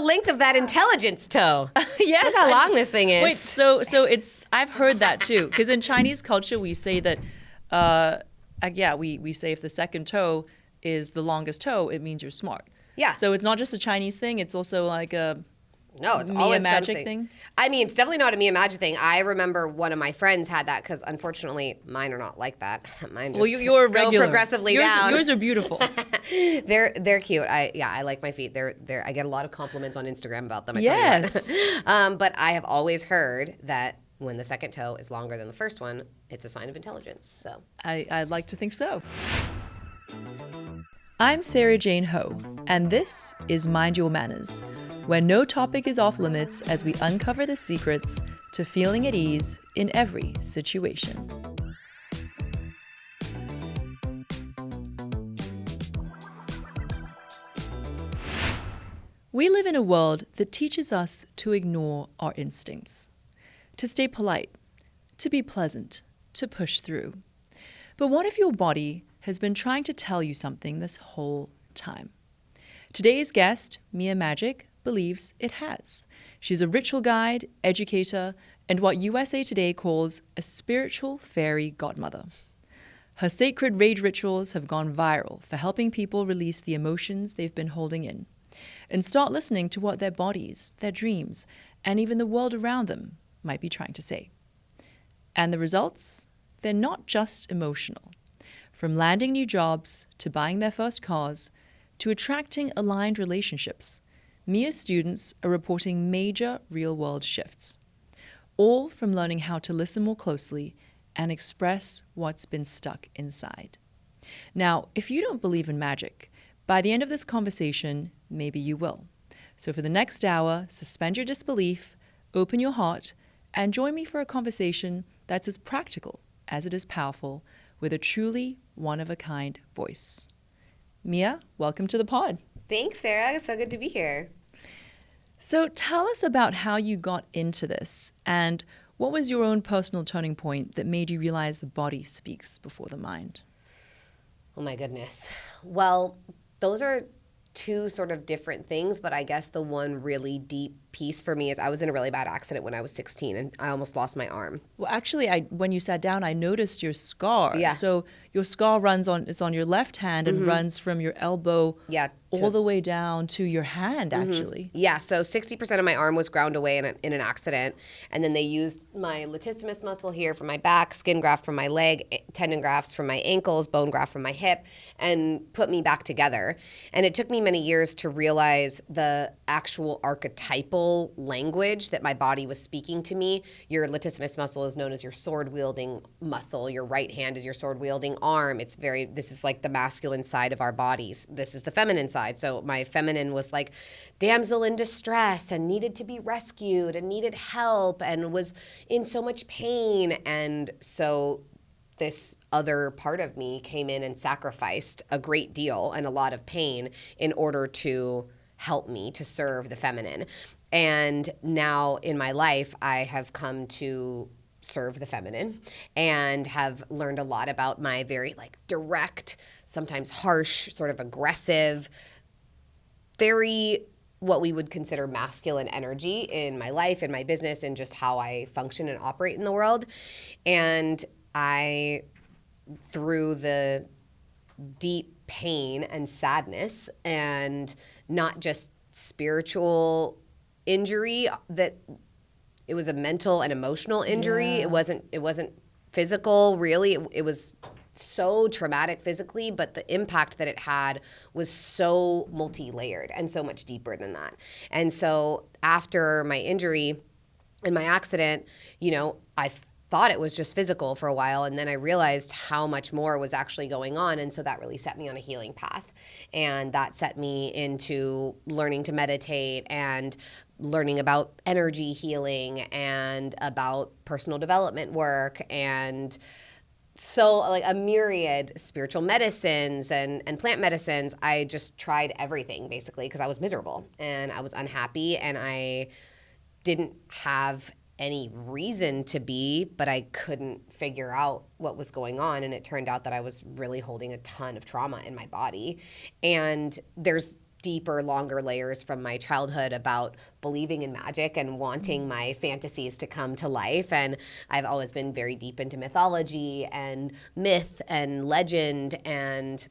length of that intelligence toe. Yes. Look how long this thing is. Wait, so it's, I've heard that too. Because in Chinese culture, we say that, we say if the second toe is the longest toe, it means you're smart. Yeah. So it's not just a Chinese thing, it's also like a No, it's Mia always Magik something. thing. I mean, it's definitely not a Mia Magik thing. I remember one of my friends had that because, unfortunately, mine are not like that. Mine just you're go regular. progressively yours, down. Yours are beautiful. They're cute. I like my feet. I get a lot of compliments on Instagram about them. I Yes. tell you but I have always heard that when the second toe is longer than the first one, it's a sign of intelligence. So I'd like to think so. I'm Sara Jane Ho, and this is Mind Your Manners, where no topic is off limits as we uncover the secrets to feeling at ease in every situation. We live in a world that teaches us to ignore our instincts, to stay polite, to be pleasant, to push through. But what if your body has been trying to tell you something this whole time? Today's guest, Mia Magik, believes it has. She's a ritual guide, educator, and what USA Today calls a spiritual fairy godmother. Her sacred rage rituals have gone viral for helping people release the emotions they've been holding in and start listening to what their bodies, their dreams, and even the world around them might be trying to say. And the results? They're not just emotional. From landing new jobs, to buying their first cars, to attracting aligned relationships, Mia's students are reporting major real-world shifts. All from learning how to listen more closely and express what's been stuck inside. Now, if you don't believe in magic, by the end of this conversation, maybe you will. So for the next hour, suspend your disbelief, open your heart, and join me for a conversation that's as practical as it is powerful, with a truly one-of-a-kind voice. Mia, welcome to the pod. Thanks, Sarah. It's so good to be here. So tell us about how you got into this, and what was your own personal turning point that made you realize the body speaks before the mind? Oh my goodness. Well, those are two sort of different things, but I guess the one really deep piece for me is I was in a really bad accident when I was 16 and I almost lost my arm. Well, actually, when you sat down, I noticed your scar. Yeah. So your scar it's on your left hand and runs from your elbow all the way down to your hand, actually. Yeah, so 60% of my arm was ground away in an accident, and then they used my latissimus muscle here from my back, skin graft from my leg, tendon grafts from my ankles, bone graft from my hip, and put me back together. And it took me many years to realize the actual archetypal language that my body was speaking to me. Your latissimus muscle is known as your sword-wielding muscle. Your right hand is your sword-wielding arm. This is like the masculine side of our bodies. This is the feminine side. So my feminine was like damsel in distress and needed to be rescued and needed help and was in so much pain. And so this other part of me came in and sacrificed a great deal and a lot of pain in order to help me to serve the feminine. And now in my life, I have come to serve the feminine and have learned a lot about my very direct, sometimes harsh, sort of aggressive, very what we would consider masculine energy in my life, in my business, and just how I function and operate in the world. And I, through the deep pain and sadness and not just spiritual injury, that it was a mental and emotional injury. Yeah. It wasn't physical, really. It was so traumatic physically, but the impact that it had was so multi-layered and so much deeper than that. And so after my injury and my accident, I thought it was just physical for a while, and then I realized how much more was actually going on, and so that really set me on a healing path. And that set me into learning to meditate and learning about energy healing and about personal development work, and so a myriad spiritual medicines and plant medicines. I just tried everything basically because I was miserable and I was unhappy and I didn't have any reason to be, but I couldn't figure out what was going on. And it turned out that I was really holding a ton of trauma in my body. And there's deeper, longer layers from my childhood about believing in magic and wanting my fantasies to come to life. And I've always been very deep into mythology and myth and legend and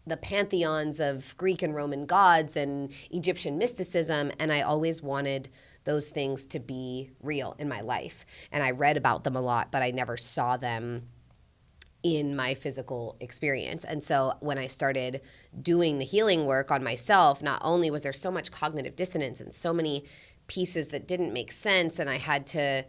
the pantheons of Greek and Roman gods and Egyptian mysticism. And I always wanted those things to be real in my life. And I read about them a lot, but I never saw them in my physical experience. And so when I started doing the healing work on myself, not only was there so much cognitive dissonance and so many pieces that didn't make sense, and I had to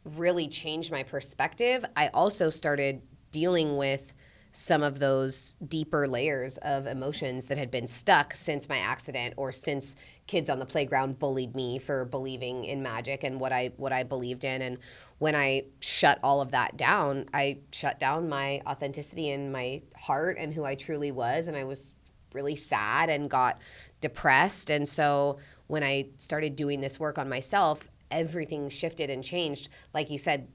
really change my perspective, I also started dealing with some of those deeper layers of emotions that had been stuck since my accident, or since kids on the playground bullied me for believing in magic and what I believed in. And when I shut all of that down, I shut down my authenticity and my heart and who I truly was. And I was really sad and got depressed. And so when I started doing this work on myself, everything shifted and changed. Like you said,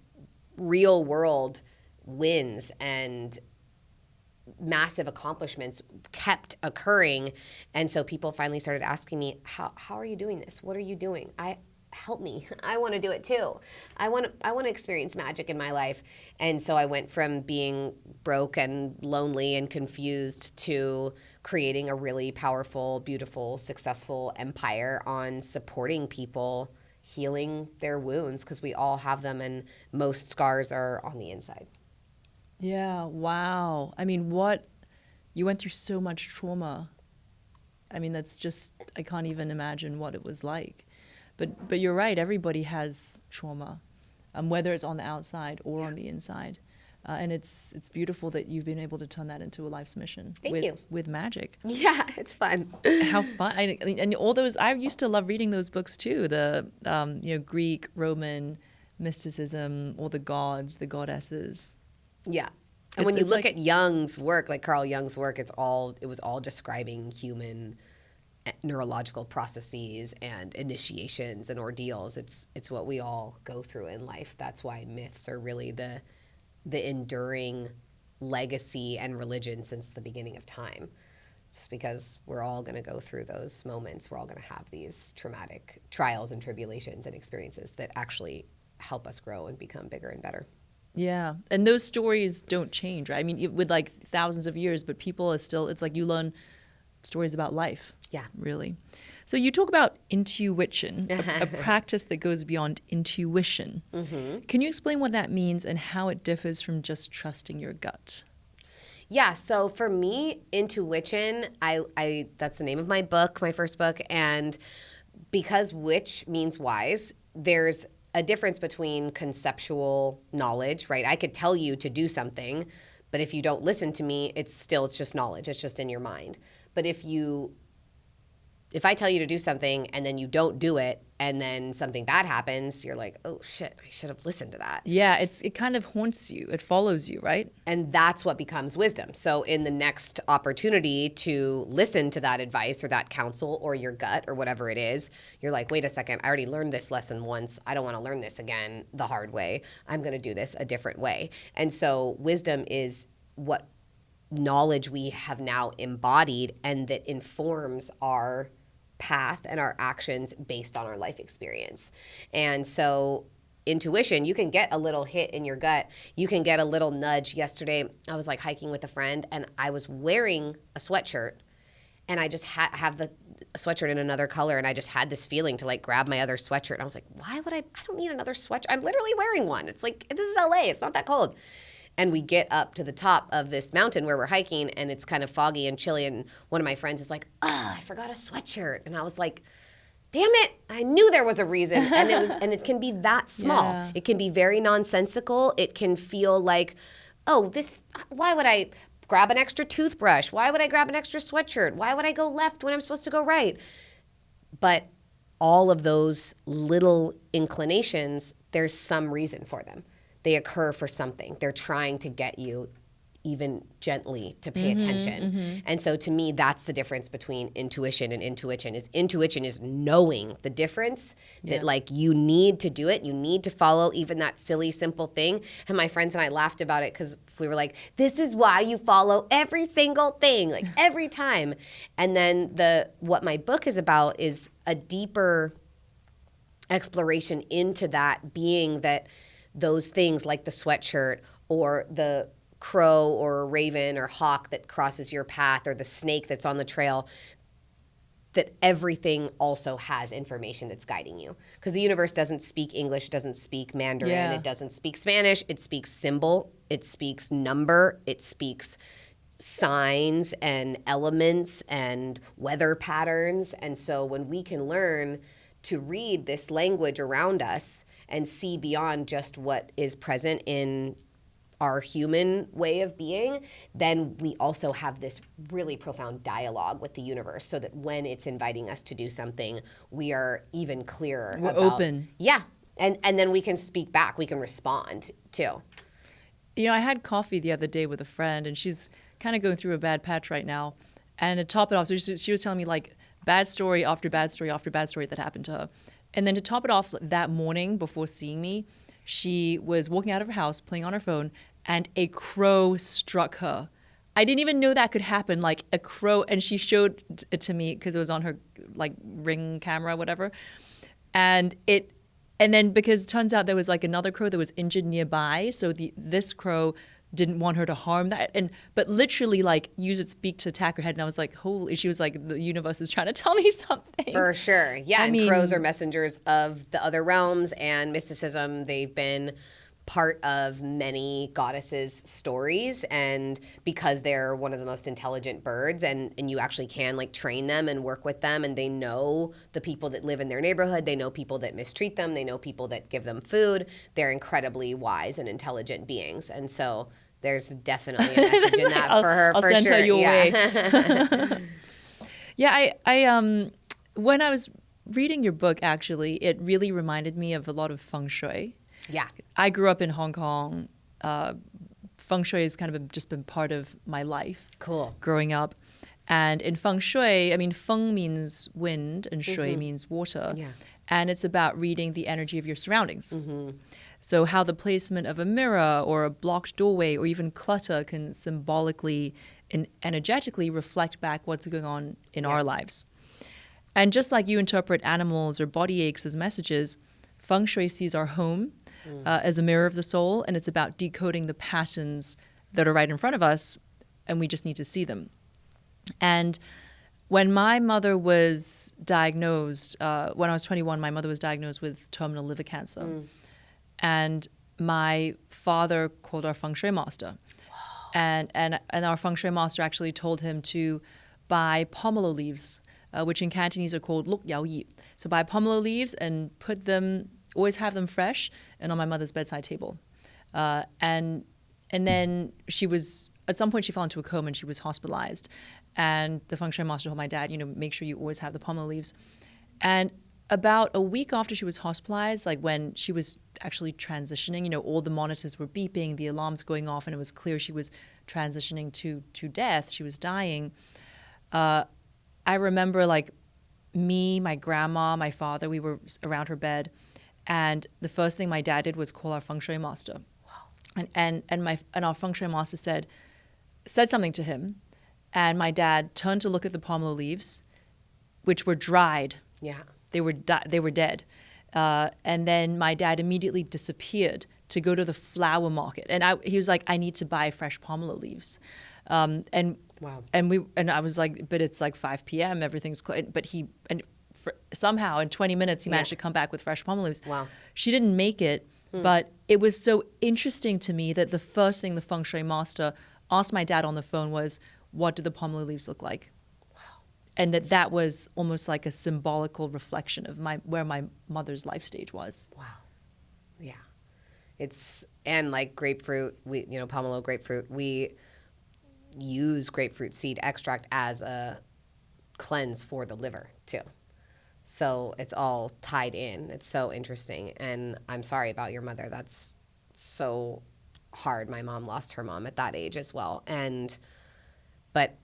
real world wins and massive accomplishments kept occurring. And so people finally started asking me, how are you doing this? What are you doing? Help me. I want to do it too. I want to experience magic in my life. And so I went from being broke and lonely and confused to creating a really powerful, beautiful, successful empire on supporting people healing their wounds, because we all have them and most scars are on the inside. Yeah, wow. I mean, you went through so much trauma. I mean, that's just, I can't even imagine what it was like. But you're right, everybody has trauma, whether it's on the outside or on the inside. And it's beautiful that you've been able to turn that into a life's mission. Thank you. With magic. Yeah, it's fun. How fun. And all those, I used to love reading those books too, the Greek, Roman mysticism, all the gods, the goddesses. Yeah. And when you look at Jung's work, like Carl Jung's work, it was all describing human neurological processes and initiations and ordeals. It's what we all go through in life. That's why myths are really the enduring legacy and religion since the beginning of time. Just because we're all going to go through those moments. We're all going to have these traumatic trials and tribulations and experiences that actually help us grow and become bigger and better. Yeah, and those stories don't change, right? I mean, with like thousands of years, but people are still, it's like you learn stories about life. Yeah. Really. So you talk about IntuWitchin, a practice that goes beyond intuition. Mm-hmm. Can you explain what that means and how it differs from just trusting your gut? Yeah, so for me, IntuWitchin, I that's the name of my book, my first book, and because witch means wise, there's a difference between conceptual knowledge, right? I could tell you to do something, but if you don't listen to me, it's just knowledge. It's just in your mind. But if I tell you to do something and then you don't do it and then something bad happens, you're like, oh shit, I should have listened to that. Yeah, it kind of haunts you. It follows you, right? And that's what becomes wisdom. So in the next opportunity to listen to that advice or that counsel or your gut or whatever it is, you're like, wait a second, I already learned this lesson once. I don't want to learn this again the hard way. I'm going to do this a different way. And so wisdom is what knowledge we have now embodied and that informs our path and our actions based on our life experience. And so intuition, you can get a little hit in your gut. You can get a little nudge. Yesterday, I was like hiking with a friend and I was wearing a sweatshirt and I just have the sweatshirt in another color and I just had this feeling to like grab my other sweatshirt. And I was like, why would I don't need another sweatshirt. I'm literally wearing one. It's like, this is LA. It's not that cold. And we get up to the top of this mountain where we're hiking and it's kind of foggy and chilly. And one of my friends is like, I forgot a sweatshirt. And I was like, damn it, I knew there was a reason. And it can be that small. Yeah. It can be very nonsensical. It can feel like, why would I grab an extra toothbrush? Why would I grab an extra sweatshirt? Why would I go left when I'm supposed to go right? But all of those little inclinations, there's some reason for them. They occur for something. They're trying to get you even gently to pay attention. And so to me, that's the difference between intuition and intuition. Intuition is knowing the difference, that like you need to do it. You need to follow even that silly, simple thing. And my friends and I laughed about it because we were like, this is why you follow every single thing, like every time. And then what my book is about is a deeper exploration into that, being that those things like the sweatshirt or the crow or raven or hawk that crosses your path or the snake that's on the trail, that everything also has information that's guiding you. Because the universe doesn't speak English, it doesn't speak Mandarin, it doesn't speak Spanish, it speaks symbol, it speaks number, it speaks signs and elements and weather patterns. And so when we can learn to read this language around us and see beyond just what is present in our human way of being, then we also have this really profound dialogue with the universe, so that when it's inviting us to do something, we are even clearer. We're open. Yeah. And then we can speak back. We can respond too. You know, I had coffee the other day with a friend, and she's kind of going through a bad patch right now. And to top it off, so she was telling me like bad story after bad story after bad story that happened to her. And then to top it off, that morning before seeing me, she was walking out of her house playing on her phone, and a crow struck her. I didn't even know that could happen, like a crow. And she showed it to me because it was on her like Ring camera, whatever. And then because it turns out there was like another crow that was injured nearby, so this crow didn't want her to harm that, but literally like use its beak to attack her head. And I was like, holy, she was like, the universe is trying to tell me something. For sure. Yeah. I mean, crows are messengers of the other realms and mysticism. They've been part of many goddesses' stories, and because they're one of the most intelligent birds, and you actually can like train them and work with them, and they know the people that live in their neighborhood, they know people that mistreat them, they know people that give them food. They're incredibly wise and intelligent beings, and so there's definitely a message in that for her. I'll for send sure. her your way. Yeah. I when I was reading your book, actually, it really reminded me of a lot of Feng Shui. Yeah. I grew up in Hong Kong. Feng Shui has kind of just been part of my life. Cool. Growing up. And in Feng Shui, I mean, Feng means wind and Shui means water. Yeah. And it's about reading the energy of your surroundings. So how the placement of a mirror or a blocked doorway or even clutter can symbolically and energetically reflect back what's going on in our lives. And just like you interpret animals or body aches as messages, Feng Shui sees our home as a mirror of the soul, and it's about decoding the patterns that are right in front of us, and we just need to see them. And when my mother was diagnosed, when I was 21, my mother was diagnosed with terminal liver cancer. And my father called our Feng Shui master. And our Feng Shui master actually told him to buy pomelo leaves, which in Cantonese are called luk yao yi. So buy pomelo leaves and put them, always have them fresh and on my mother's bedside table. And then she was, at some point she fell into a coma and she was hospitalized. And the Feng Shui master told my dad, make sure you always have the pomelo leaves. And about a week after she was hospitalized, like when she was actually transitioning, all the monitors were beeping, the alarms going off, and it was clear she was transitioning to death, she was dying. I remember like me, my grandma, my father, we were around her bed, and the first thing my dad did was call our Feng Shui master. Wow. And our Feng Shui master said something to him, and my dad turned to look at the pomelo leaves, which were dried. Yeah. They were dead. And then my dad immediately disappeared to go to the flower market. And he was like, I need to buy fresh pomelo leaves. Wow. And I was like, but it's like 5 p.m. Everything's closed. But somehow in 20 minutes he managed to come back with fresh pomelo leaves. Wow. She didn't make it, but it was so interesting to me that the first thing the Feng Shui master asked my dad on the phone was, what do the pomelo leaves look like? And that was almost like a symbolical reflection of where my mother's life stage was. Wow. Yeah. And like grapefruit, pomelo grapefruit, we use grapefruit seed extract as a cleanse for the liver too. So it's all tied in. It's so interesting. And I'm sorry about your mother. That's so hard. My mom lost her mom at that age as well. But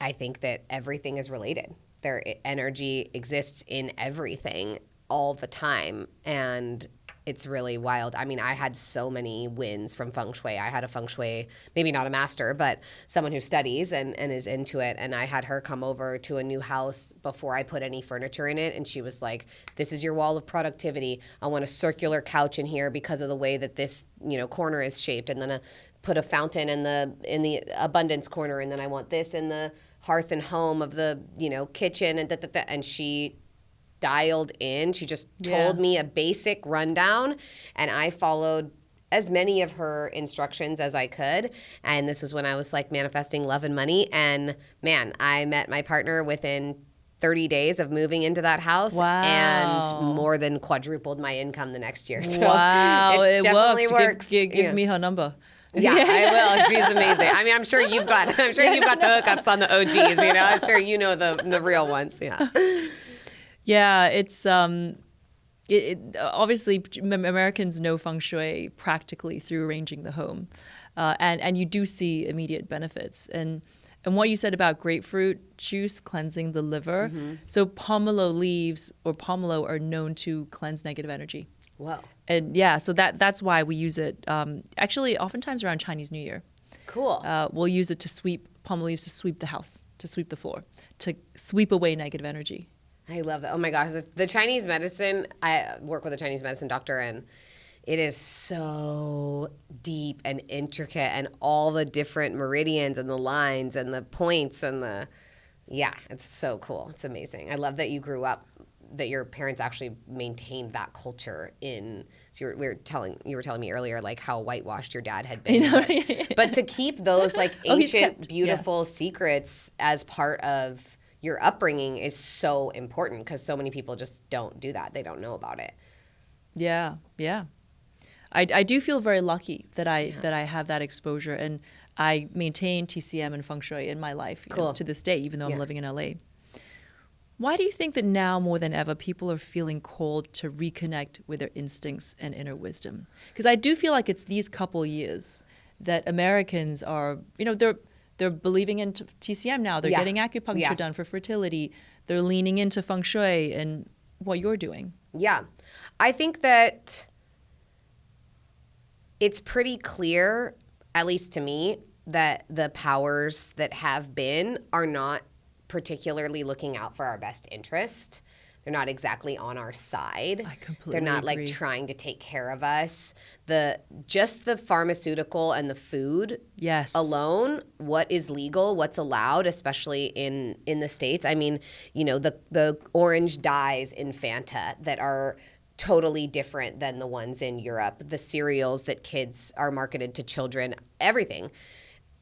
I think that everything is related. Their energy exists in everything all the time. And it's really wild. I mean, I had so many wins from Feng Shui. I had a Feng Shui, maybe not a master, but someone who studies and is into it. And I had her come over to a new house before I put any furniture in it. And she was like, this is your wall of productivity. I want a circular couch in here because of the way that this, corner is shaped. And then put a fountain in the abundance corner. And then I want this in the hearth and home of the, kitchen and And she dialed in. She just told me a basic rundown, and I followed as many of her instructions as I could. And this was when I was like manifesting love and money. And man, I met my partner within 30 days of moving into that house and more than quadrupled my income the next year. So it definitely works. Give me her number. Yeah, I will. She's amazing. I mean, I'm sure you've got the hookups on the OGs, I'm sure you know the real ones. Yeah. Yeah, it's obviously Americans know Feng Shui practically through arranging the home, and you do see immediate benefits. And what you said about grapefruit juice cleansing the liver, so pomelo leaves or pomelo are known to cleanse negative energy. Wow. And yeah, so that's why we use it. Actually, oftentimes around Chinese New Year. Cool. We'll use it to sweep pomelo leaves to sweep the house, to sweep the floor, to sweep away negative energy. I love that. Oh my gosh. The Chinese medicine, I work with a Chinese medicine doctor, and it is so deep and intricate, and all the different meridians and the lines and the points and it's so cool. It's amazing. I love that you grew up, that your parents actually maintained that culture so you were telling me earlier, like how whitewashed your dad had been, but to keep those like ancient, beautiful secrets as part of your upbringing is so important, because so many people just don't do that. They don't know about it. Yeah. I do feel very lucky that I have that exposure, and I maintain TCM and Feng Shui in my life to this day, even though I'm living in LA. Why do you think that now more than ever people are feeling called to reconnect with their instincts and inner wisdom? Because I do feel like it's these couple years that Americans are, they're believing in TCM now. They're getting acupuncture done for fertility. They're leaning into Feng Shui and what you're doing. Yeah. I think that it's pretty clear, at least to me, that the powers that have been are not particularly looking out for our best interest. They're not exactly on our side. I completely They're not agree. like trying to take care of us. Just the pharmaceutical and the food alone, what is legal, what's allowed, especially in the States. I mean, the orange dyes in Fanta that are totally different than the ones in Europe, the cereals that kids are marketed to children, everything.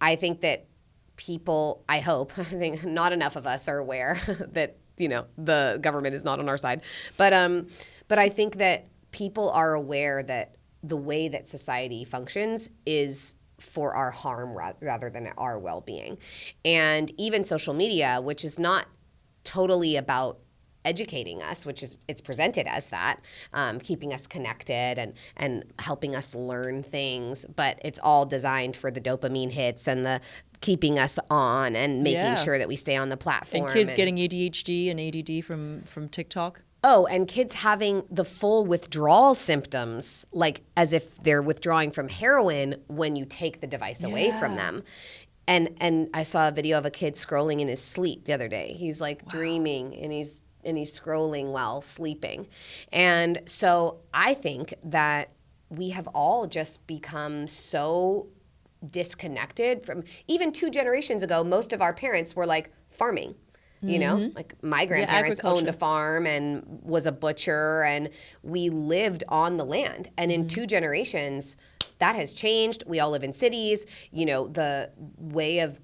I think that I think not enough of us are aware that the government is not on our side. But I think that people are aware that the way that society functions is for our harm rather than our well-being. And even social media, which is not totally about educating us, which is it's presented as that, keeping us connected and helping us learn things, but it's all designed for the dopamine hits and the keeping us on and making sure that we stay on the platform. And kids getting ADHD and ADD from TikTok. Oh, and kids having the full withdrawal symptoms, like as if they're withdrawing from heroin when you take the device away from them. And I saw a video of a kid scrolling in his sleep the other day. He's like dreaming, and he's scrolling while sleeping. And so I think that we have all just become so disconnected from, even 2 generations ago, most of our parents were like farming. Like my grandparents owned a farm and was a butcher, and we lived on the land. And in 2 generations, that has changed. We all live in cities. The way of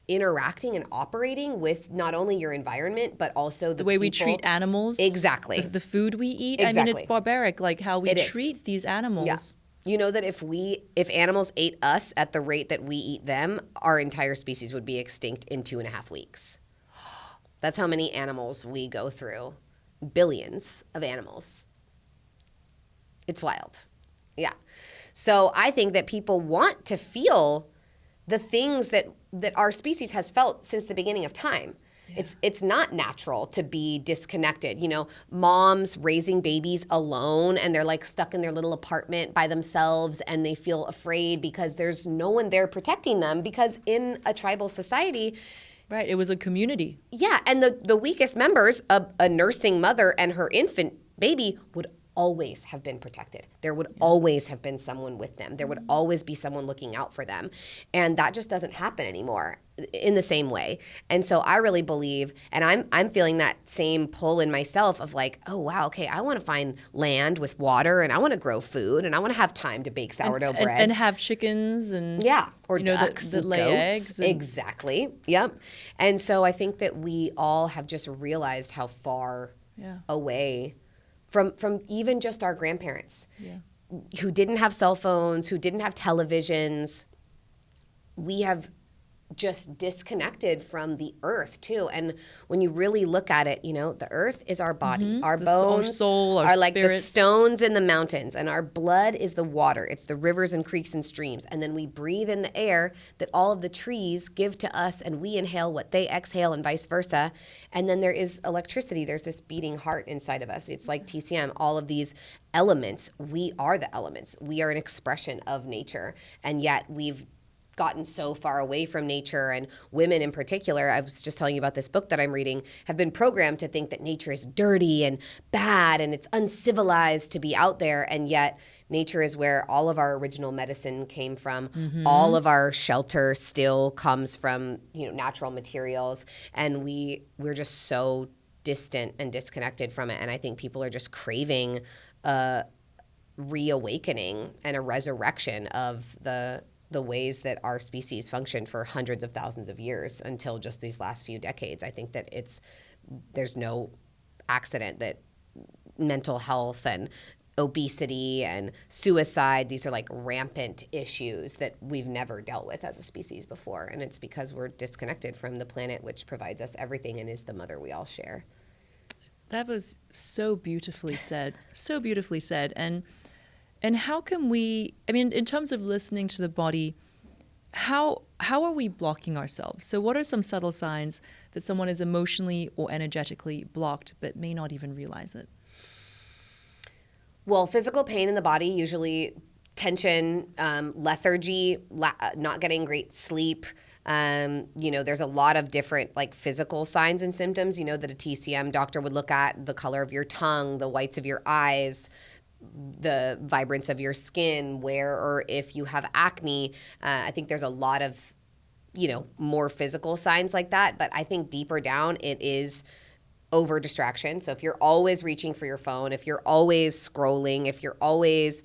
interacting and operating with not only your environment, but also the way people. We treat animals. Exactly. The food we eat. Exactly. I mean, it's barbaric, like how we treat these animals. Yeah. You know that if animals ate us at the rate that we eat them, our entire species would be extinct in 2.5 weeks. That's how many animals we go through. Billions of animals. It's wild. Yeah. So I think that people want to feel the things that our species has felt since the beginning of time. Yeah. It's not natural to be disconnected. You know, moms raising babies alone and they're like stuck in their little apartment by themselves and they feel afraid because there's no one there protecting them, because in a tribal society, right, it was a community. Yeah, and the weakest members, a nursing mother and her infant baby, would always have been protected. There would always have been someone with them. There would always be someone looking out for them. And that just doesn't happen anymore in the same way. And so I really believe, and I'm feeling that same pull in myself of like, oh wow, okay, I want to find land with water, and I want to grow food, and I want to have time to bake sourdough bread. And have chickens and or ducks that and lay goats. Eggs. And exactly. Yep. And so I think that we all have just realized how far away from even just our grandparents who didn't have cell phones, who didn't have televisions. We have just disconnected from the earth too. And when you really look at it, you know, the earth is our body. Our bones, our soul, our are like spirits. the stones in the mountains, and our blood is the water. It's the rivers and creeks and streams. And then we breathe in the air that all of the trees give to us, and we inhale what they exhale, and vice versa. And then there is electricity. There's this beating heart inside of us. It's like TCM, all of these elements. We are the elements. We are an expression of nature. And yet we've gotten so far away from nature, and women in particular, I was just telling you about this book that I'm reading, have been programmed to think that nature is dirty and bad and it's uncivilized to be out there, and yet nature is where all of our original medicine came from. All of our shelter still comes from, you know, natural materials, and we're just so distant and disconnected from it. And I think people are just craving a reawakening and a resurrection of the ways that our species functioned for hundreds of thousands of years until just these last few decades. I think that there's no accident that mental health and obesity and suicide, these are like rampant issues that we've never dealt with as a species before. And it's because we're disconnected from the planet, which provides us everything and is the mother we all share. That was so beautifully said. So beautifully said. And how can we, I mean, in terms of listening to the body, how are we blocking ourselves? So what are some subtle signs that someone is emotionally or energetically blocked but may not even realize it? Well, physical pain in the body, usually tension, lethargy, not getting great sleep. You know, there's a lot of different like physical signs and symptoms, you know, that a TCM doctor would look at: the color of your tongue, the whites of your eyes, the vibrance of your skin, where or if you have acne. I think there's a lot of, you know, more physical signs like that. But I think deeper down, it is over distraction. So if you're always reaching for your phone, if you're always scrolling, if you're always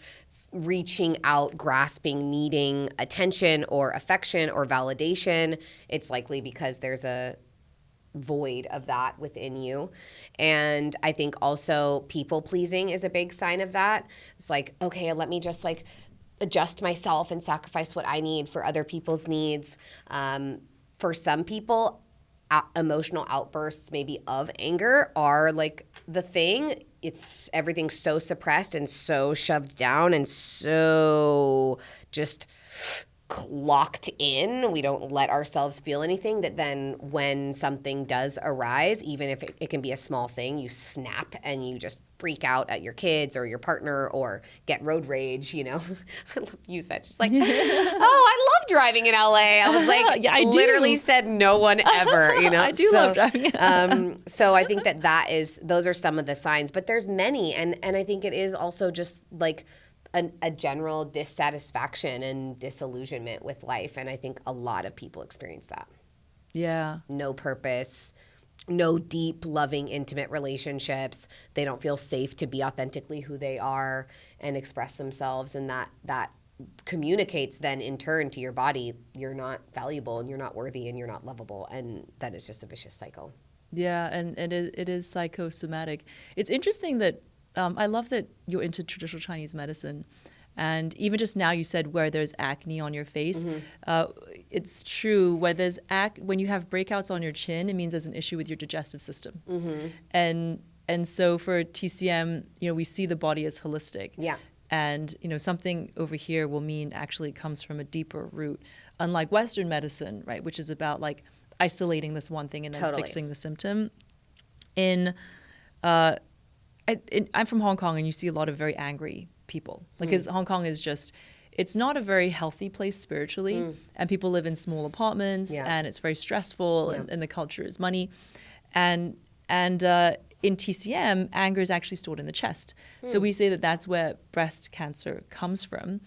reaching out, grasping, needing attention or affection or validation, it's likely because there's a void of that within you. And I think also people pleasing is a big sign of that. It's like, okay, let me just like adjust myself and sacrifice what I need for other people's needs. For some people, emotional outbursts maybe of anger are like the thing. It's everything's so suppressed and so shoved down and so just locked in. We don't let ourselves feel anything, that then when something does arise, even if it can be a small thing, you snap and you just freak out at your kids or your partner or get road rage, you know. You said just like, oh, I love driving in LA. I was like, yeah, I literally do. Said no one ever, you know. I do love driving. So I think those are some of the signs, but there's many. And I think it is also just like a general dissatisfaction and disillusionment with life. And I think a lot of people experience that. Yeah. No purpose, no deep, loving, intimate relationships. They don't feel safe to be authentically who they are and express themselves. And that communicates then in turn to your body, you're not valuable and you're not worthy and you're not lovable. And that is just a vicious cycle. Yeah, and it is psychosomatic. It's interesting that I love that you're into traditional Chinese medicine. And even just now you said where there's acne on your face. It's true. When you have breakouts on your chin, it means there's an issue with your digestive system. And so for TCM, you know, we see the body as holistic. Yeah. And, something over here will mean actually comes from a deeper root, unlike Western medicine, right, which is about like isolating this one thing and then Totally. fixing the symptom. I'm from Hong Kong, and you see a lot of very angry people. Like, 'cause Hong Kong is just, it's not a very healthy place spiritually, and people live in small apartments, Yeah. and it's very stressful, Yeah. and the culture is money. And in TCM, anger is actually stored in the chest. So we say that that's where breast cancer comes from.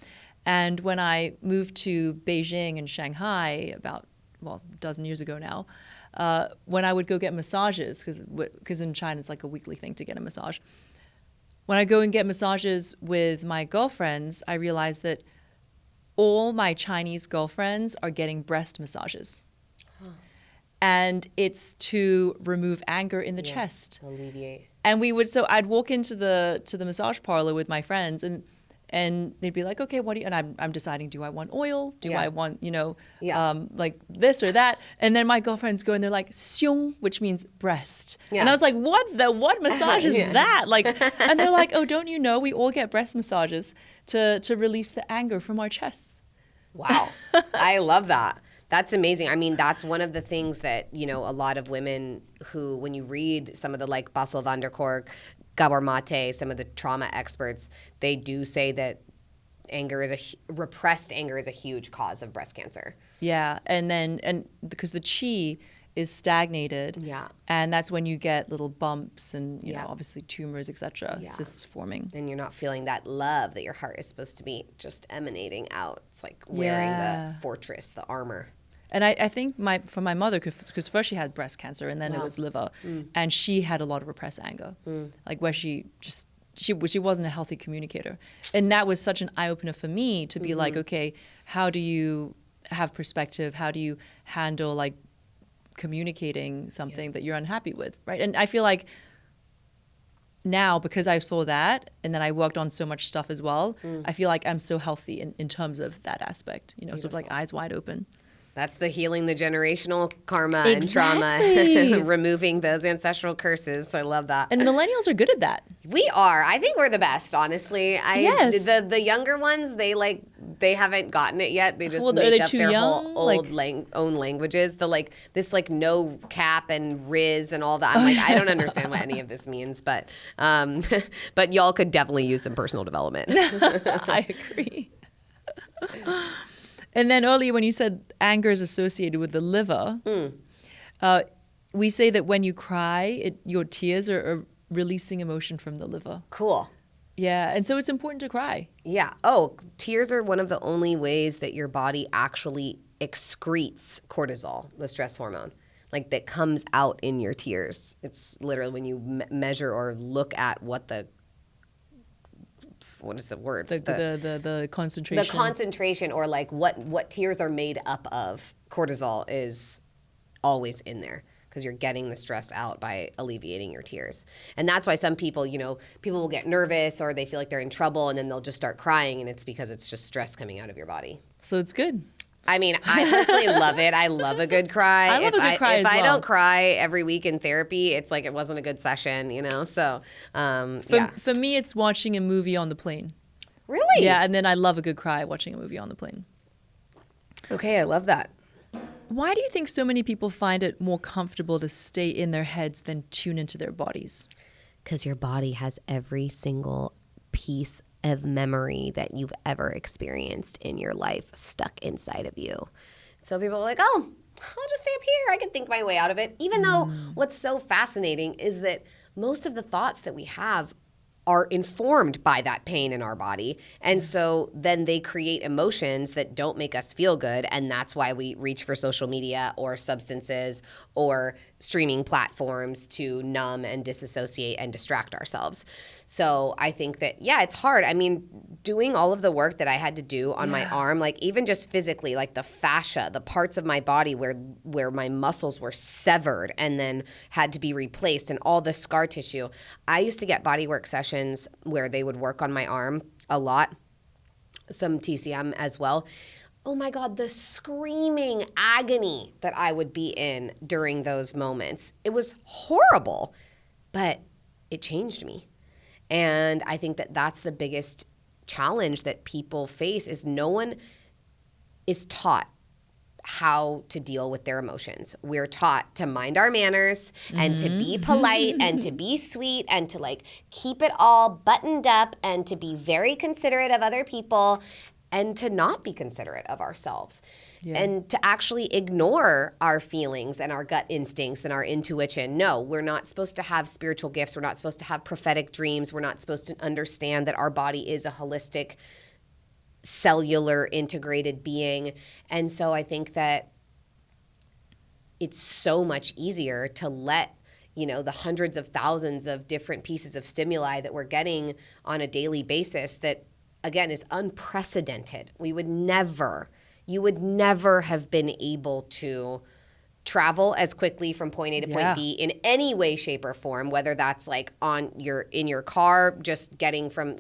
And when I moved to Beijing and Shanghai about, a dozen years ago now, when I would go get massages, because in China it's like a weekly thing to get a massage. When I go and get massages with my girlfriends, I realize that all my Chinese girlfriends are getting breast massages. And it's to remove anger in the chest. Alleviate. And I'd walk into the massage parlor with my friends, and they'd be like, okay, what do you, and I'm deciding, do I want oil? Do I want, like this or that? And then my girlfriends go and they're like, xiong, which means breast. Yeah. And I was like, what massage is that? Like, and they're like, oh, don't you know, we all get breast massages to release the anger from our chests. Wow. I love that. That's amazing. I mean, that's one of the things that, a lot of women who, when you read some of the like Bessel van der Kolk, Gabor Mate, some of the trauma experts, they do say that repressed anger is a huge cause of breast cancer. Yeah. And because the chi is stagnated. Yeah. And that's when you get little bumps and, obviously tumors, etc., cysts forming. And you're not feeling that love that your heart is supposed to be just emanating out. It's like wearing the fortress, the armor. And I think for my mother, because first she had breast cancer and then it was liver, and she had a lot of repressed anger, like where she wasn't a healthy communicator. And that was such an eye-opener for me to be like, okay, how do you have perspective? How do you handle like communicating something that you're unhappy with, right? And I feel like now, because I saw that and then I worked on so much stuff as well, I feel like I'm so healthy in terms of that aspect, sort of like eyes wide open. That's the healing the generational karma Exactly. and trauma, removing those ancestral curses. So I love that. And millennials are good at that. We are. I think we're the best, honestly. Yes. The younger ones, they haven't gotten it yet. They just Are make they up too their young? whole own languages. This no cap and Riz and all that. I'm like, I don't understand what any of this means, but y'all could definitely use some personal development. I agree. And then earlier when you said anger is associated with the liver, we say that when you cry, your tears are releasing emotion from the liver. Cool. Yeah, and so it's important to cry. Yeah. Oh, tears are one of the only ways that your body actually excretes cortisol, the stress hormone, like that comes out in your tears. It's literally when you measure or look at what is the word? The concentration. The concentration, or like what tears are made up of. Cortisol is always in there because you're getting the stress out by alleviating your tears. And that's why some people, people will get nervous or they feel like they're in trouble and then they'll just start crying, and it's because it's just stress coming out of your body. So it's good. I mean, I personally love it. I love a good cry. I love a good cry as well. If I don't cry every week in therapy, it's like it wasn't a good session, So, For me, it's watching a movie on the plane. Really? Yeah, and then I love a good cry watching a movie on the plane. Okay, I love that. Why do you think so many people find it more comfortable to stay in their heads than tune into their bodies? Because your body has every single piece of memory that you've ever experienced in your life stuck inside of you. So people are like, oh, I'll just stay up here. I can think my way out of it. Even though what's so fascinating is that most of the thoughts that we have are informed by that pain in our body. And so then they create emotions that don't make us feel good. And that's why we reach for social media or substances or streaming platforms to numb and disassociate and distract ourselves. So I think that, it's hard. I mean, doing all of the work that I had to do on my arm, like even just physically, like the fascia, the parts of my body where my muscles were severed and then had to be replaced, and all the scar tissue. I used to get bodywork sessions where they would work on my arm a lot, some TCM as well. Oh my God, the screaming agony that I would be in during those moments. It was horrible, but it changed me. And I think that that's the biggest challenge that people face is no one is taught how to deal with their emotions. We're taught to mind our manners and to be polite and to be sweet and to like keep it all buttoned up and to be very considerate of other people and to not be considerate of ourselves. Yeah. And to actually ignore our feelings and our gut instincts and our intuition. No, we're not supposed to have spiritual gifts. We're not supposed to have prophetic dreams. We're not supposed to understand that our body is a holistic, cellular, integrated being. And so I think that it's so much easier to let the hundreds of thousands of different pieces of stimuli that we're getting on a daily basis that, again, is unprecedented. You would never have been able to travel as quickly from point A to point B in any way, shape, or form, whether that's like in your car, just getting from,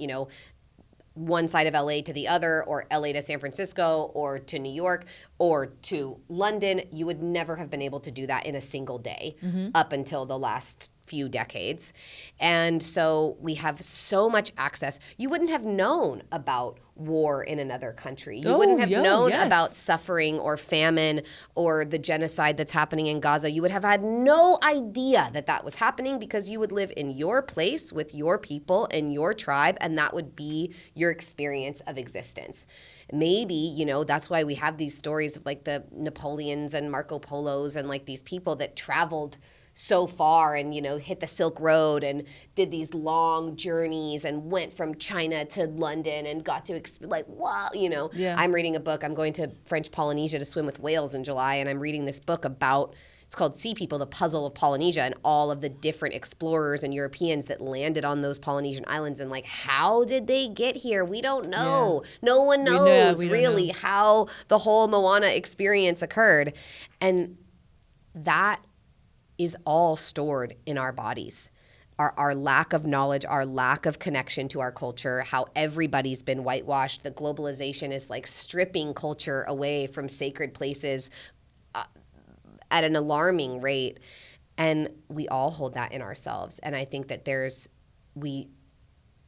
one side of LA to the other, or LA to San Francisco, or to New York, or to London. You would never have been able to do that in a single day up until the last few decades. And so we have so much access. You wouldn't have known about war in another country. You wouldn't have known about suffering or famine or the genocide that's happening in Gaza. You would have had no idea that that was happening because you would live in your place with your people and your tribe, and that would be your experience of existence. Maybe, that's why we have these stories of like the Napoleons and Marco Polos and like these people that traveled so far and, hit the Silk Road and did these long journeys and went from China to London and got to, wow, I'm reading a book. I'm going to French Polynesia to swim with whales in July, and I'm reading this book about, it's called Sea People, the Puzzle of Polynesia, and all of the different explorers and Europeans that landed on those Polynesian islands. And like, how did they get here? We don't know. Yeah. No one knows really how the whole Moana experience occurred. And that is all stored in our bodies. Our lack of knowledge, our lack of connection to our culture, how everybody's been whitewashed. The globalization is like stripping culture away from sacred places at an alarming rate. And we all hold that in ourselves. And I think that we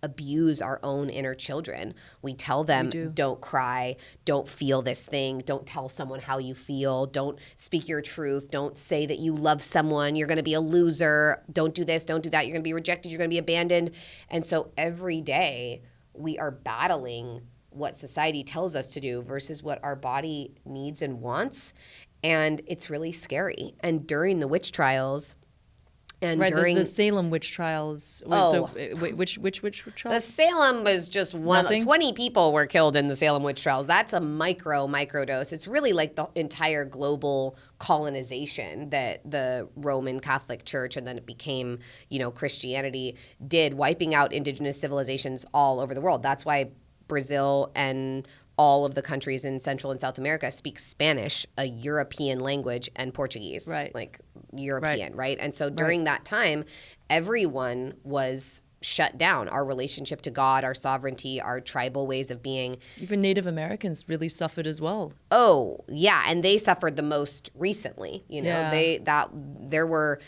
abuse our own inner children. We tell them, don't cry, don't feel this thing, don't tell someone how you feel, don't speak your truth, don't say that you love someone, you're going to be a loser, don't do this, don't do that, you're going to be rejected, you're going to be abandoned. And so every day we are battling what society tells us to do versus what our body needs and wants. And it's really scary. And during the witch trials, and during the Salem witch trials. So which trials? The Salem was just one. Nothing? 20 people were killed in the Salem witch trials. That's a micro dose. It's really like the entire global colonization that the Roman Catholic Church and then it became, Christianity did, wiping out indigenous civilizations all over the world. That's why Brazil and all of the countries in Central and South America speak Spanish, a European language, and Portuguese, like European, right? And so during that time, everyone was shut down. Our relationship to God, our sovereignty, our tribal ways of being. Even Native Americans really suffered as well. Oh, yeah, and they suffered the most recently. There were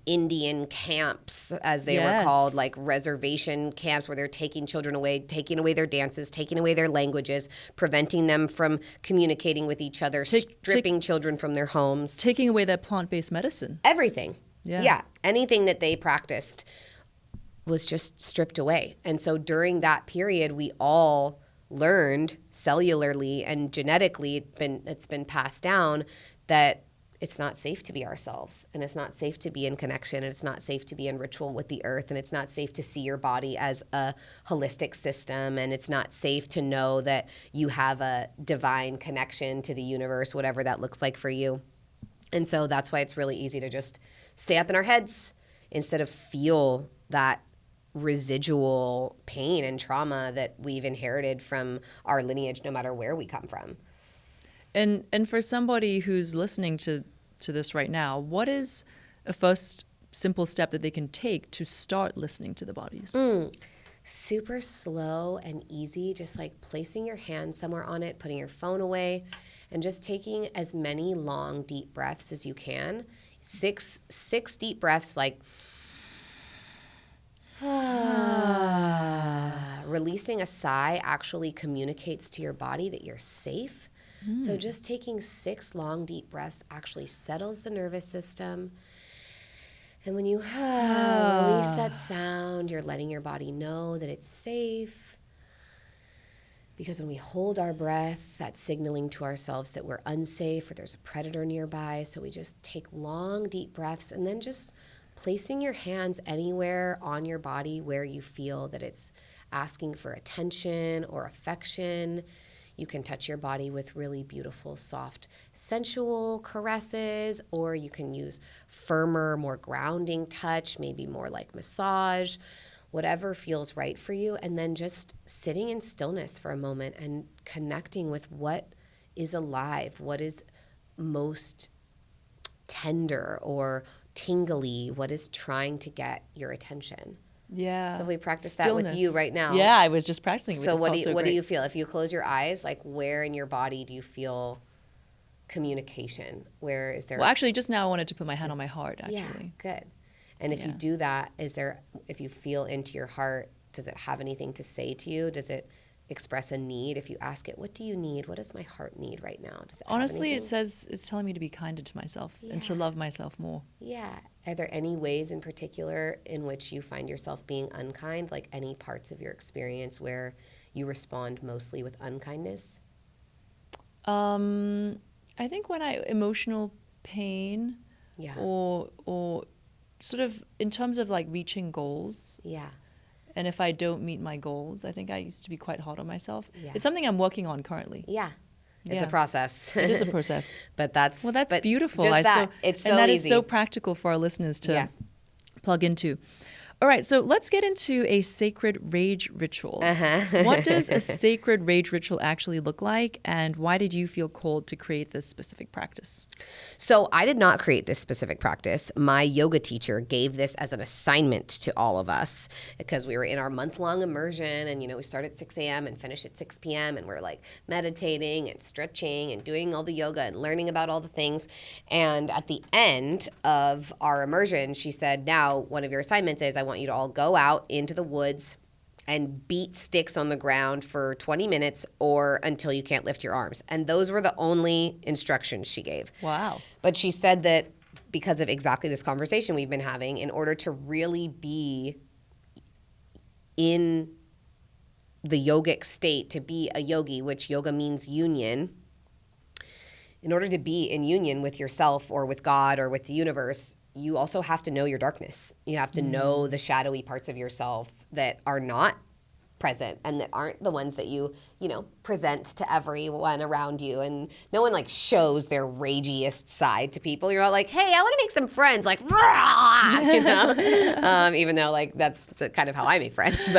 Indian camps, as they were called, like reservation camps where they're taking children away, taking away their dances, taking away their languages, preventing them from communicating with each other, stripping children from their homes. Taking away that plant-based medicine. Everything. Yeah. Anything that they practiced was just stripped away. And so during that period, we all learned cellularly and genetically, it's been passed down, that it's not safe to be ourselves, and it's not safe to be in connection, and it's not safe to be in ritual with the earth, and it's not safe to see your body as a holistic system, and it's not safe to know that you have a divine connection to the universe, whatever that looks like for you. And so that's why it's really easy to just stay up in our heads instead of feel that residual pain and trauma that we've inherited from our lineage, no matter where we come from. And for somebody who's listening to this right now, what is a first simple step that they can take to start listening to the bodies? Super slow and easy, just like placing your hand somewhere on it, putting your phone away, and just taking as many long, deep breaths as you can. Six deep breaths, like releasing a sigh actually communicates to your body that you're safe. So just taking 6 long, deep breaths actually settles the nervous system. And when you release that sound, you're letting your body know that it's safe. Because when we hold our breath, that's signaling to ourselves that we're unsafe or there's a predator nearby. So we just take long, deep breaths and then just placing your hands anywhere on your body where you feel that it's asking for attention or affection. You can touch your body with really beautiful, soft, sensual caresses, or you can use firmer, more grounding touch, maybe more like massage, whatever feels right for you. And then just sitting in stillness for a moment and connecting with what is alive, what is most tender or tingly, what is trying to get your attention. Yeah. So if we practice that with you right now. Yeah, I was just practicing. So what do you feel? If you close your eyes, like where in your body do you feel communication? Where is there? Well, actually, just now I wanted to put my hand on my heart, actually. Yeah, good. And if you do that, if you feel into your heart, does it have anything to say to you? Does it express a need? If you ask it, what do you need? What does my heart need right now? Does it Honestly, it says it's telling me to be kinder to myself and to love myself more. Yeah. Are there any ways in particular in which you find yourself being unkind, like any parts of your experience where you respond mostly with unkindness? I think when emotional pain or sort of in terms of like reaching goals. Yeah. And if I don't meet my goals, I think I used to be quite hard on myself. Yeah. It's something I'm working on currently. Yeah. It's a process. It is a process. But that's beautiful. Just it's so and that easy. is so practical for our listeners to plug into. All right, so let's get into a sacred rage ritual. What does a sacred rage ritual actually look like, and why did you feel called to create this specific practice? So I did not create this specific practice. My yoga teacher gave this as an assignment to all of us because we were in our month-long immersion, and we start at 6 a.m. and finish at 6 p.m. and we're like meditating and stretching and doing all the yoga and learning about all the things. And at the end of our immersion, she said, now one of your assignments is I want you to all go out into the woods and beat sticks on the ground for 20 minutes or until you can't lift your arms. And those were the only instructions she gave. Wow. But she said that because of exactly this conversation we've been having, in order to really be in the yogic state, to be a yogi, which yoga means union, in order to be in union with yourself or with God or with the universe, you also have to know your darkness. You have to know the shadowy parts of yourself that are not present and that aren't the ones that you present to everyone around you. And no one shows their ragiest side to people. You're not like, hey, I want to make some friends, like, rah! Even though that's kind of how I make friends.